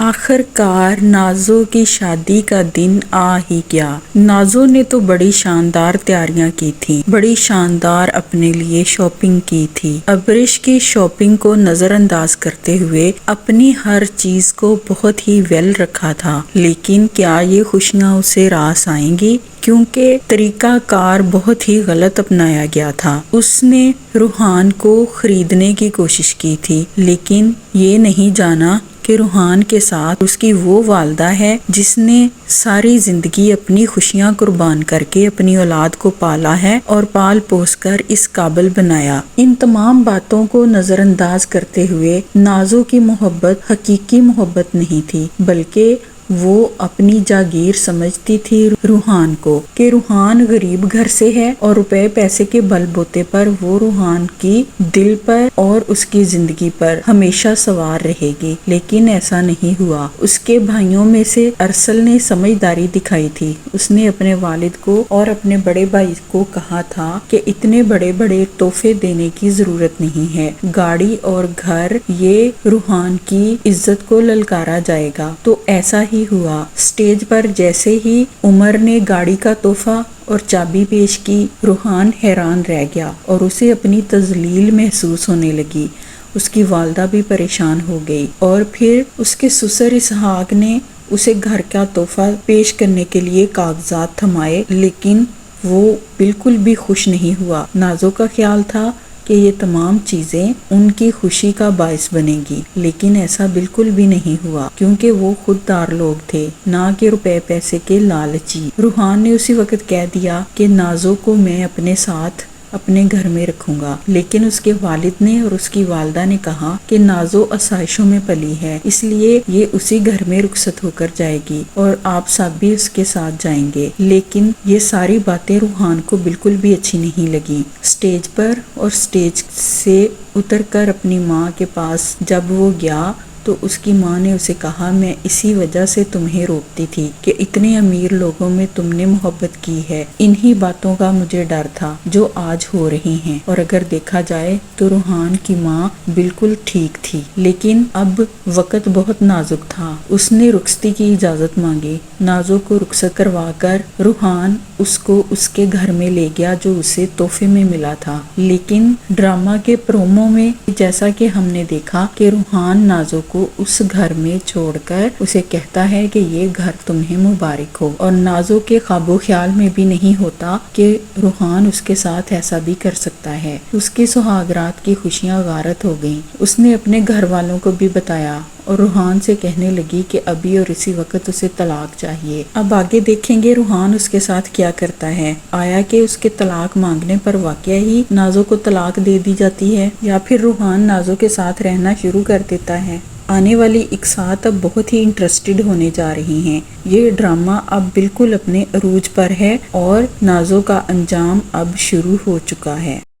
آخر کار نازو کی شادی کا دن آ ہی گیا۔ نازو نے تو بڑی شاندار تیاریاں کی تھی، بڑی شاندار اپنے لیے شاپنگ کی تھی۔ ابریش کی شاپنگ کو نظر انداز کرتے ہوئے اپنی ہر چیز کو بہت ہی ویل رکھا تھا، لیکن کیا یہ خوشیاں اسے راس آئیں گی؟ کیونکہ طریقہ کار بہت ہی غلط اپنایا گیا تھا۔ اس نے روحان کو خریدنے کی کوشش کی تھی، لیکن یہ نہیں جانا کہ روحان کے ساتھ اس کی وہ والدہ ہے جس نے ساری زندگی اپنی خوشیاں قربان کر کے اپنی اولاد کو پالا ہے اور پال پوس کر اس قابل بنایا۔ ان تمام باتوں کو نظر انداز کرتے ہوئے نازو کی محبت حقیقی محبت نہیں تھی، بلکہ وہ اپنی جاگیر سمجھتی تھی روحان کو، کہ روحان غریب گھر سے ہے اور روپے پیسے کے بل بوتے پر وہ روحان کی دل پر اور اس کی زندگی پر ہمیشہ سوار رہے گی۔ لیکن ایسا نہیں ہوا۔ اس کے بھائیوں میں سے ارسل نے سمجھداری دکھائی تھی۔ اس نے اپنے والد کو اور اپنے بڑے بھائی کو کہا تھا کہ اتنے بڑے بڑے تحفے دینے کی ضرورت نہیں ہے، گاڑی اور گھر، یہ روحان کی عزت کو للکارا جائے گا۔ تو ایسا ہی ہوا۔ سٹیج پر جیسے ہی عمر نے گاڑی کا تحفہ اور چابی پیش کی، روحان حیران رہ گیا اور اسے اپنی تذلیل محسوس ہونے لگی۔ اس کی والدہ بھی پریشان ہو گئی اور پھر اس کے سسر اسحاق نے اسے گھر کا تحفہ پیش کرنے کے لیے کاغذات تھمائے، لیکن وہ بالکل بھی خوش نہیں ہوا۔ نازو کا خیال تھا کہ یہ تمام چیزیں ان کی خوشی کا باعث بنے گی، لیکن ایسا بالکل بھی نہیں ہوا، کیونکہ وہ خوددار لوگ تھے، نہ کہ روپے پیسے کے لالچی۔ روحان نے اسی وقت کہہ دیا کہ نازو کو میں اپنے ساتھ اپنے گھر میں رکھوں گا، لیکن اس کے والد نے اور اس کی والدہ نے کہا کہ نازو آسائشوں میں پلی ہے، اس لیے یہ اسی گھر میں رخصت ہو کر جائے گی اور آپ سب بھی اس کے ساتھ جائیں گے۔ لیکن یہ ساری باتیں روحان کو بالکل بھی اچھی نہیں لگی۔ سٹیج پر اور سٹیج سے اتر کر اپنی ماں کے پاس جب وہ گیا تو اس کی ماں نے اسے کہا، میں اسی وجہ سے تمہیں روکتی تھی کہ اتنے امیر لوگوں میں تم نے محبت کی ہے، انہی باتوں کا مجھے ڈر تھا جو آج ہو رہی ہیں۔ اور اگر دیکھا جائے تو روحان کی ماں بالکل ٹھیک تھی، لیکن اب وقت بہت نازک تھا۔ اس نے رخصتی کی اجازت مانگی۔ نازو کو رخصت کروا کر روحان اس کو اس کے گھر میں لے گیا جو اسے تحفے میں ملا تھا۔ لیکن ڈرامہ کے پرومو میں جیسا کہ ہم نے دیکھا کہ روحان نازو کو اس گھر میں چھوڑ کر اسے کہتا ہے کہ یہ گھر تمہیں مبارک ہو، اور نازو کے خواب و خیال میں بھی نہیں ہوتا کہ روحان اس کے ساتھ ایسا بھی کر سکتا ہے۔ اس کی سہاگ رات کی خوشیاں غارت ہو گئیں۔ اس نے اپنے گھر والوں کو بھی بتایا اور روحان سے کہنے لگی کہ ابھی اور اسی وقت اسے طلاق چاہیے۔ اب آگے دیکھیں گے روحان اس کے ساتھ کیا کرتا ہے۔ آیا کہ اس کے طلاق مانگنے پر واقعہ ہی نازو کو طلاق دے دی جاتی ہے، یا پھر روحان نازو کے ساتھ رہنا شروع کر دیتا ہے۔ آنے والی اقساط اب بہت ہی انٹرسٹڈ ہونے جا رہی ہیں۔ یہ ڈرامہ اب بالکل اپنے عروج پر ہے اور نازو کا انجام اب شروع ہو چکا ہے۔